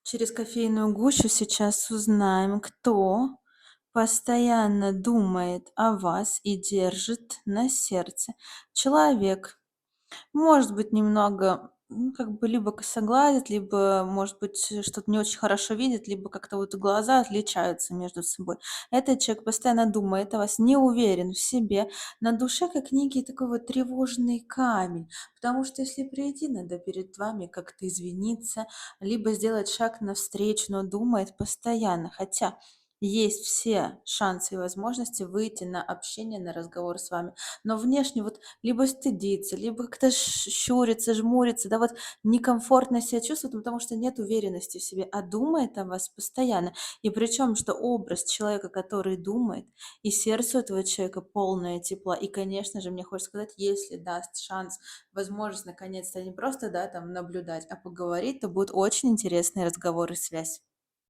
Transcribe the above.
Через кофейную гущу сейчас узнаем, кто постоянно думает о вас и держит на сердце. Человек, может быть, немного, как бы либо косоглазит, либо, может быть, что-то не очень хорошо видит, либо как-то вот глаза отличаются между собой. Этот человек постоянно думает о вас, не уверен в себе, на душе как некий такой вот тревожный камень. Потому что если прийти, надо перед вами как-то извиниться, либо сделать шаг навстречу, но думает постоянно. Хотя есть все шансы и возможности выйти на общение, на разговор с вами. Но внешне вот либо стыдится, либо как-то щурится, жмурится, да, вот некомфортно себя чувствует, потому что нет уверенности в себе, а думает о вас постоянно. И причем, что образ человека, который думает, и сердце у этого человека полное тепла. И, конечно же, мне хочется сказать, если даст шанс, возможность наконец-то не просто, да, там наблюдать, а поговорить, то будет очень интересный разговор и связь.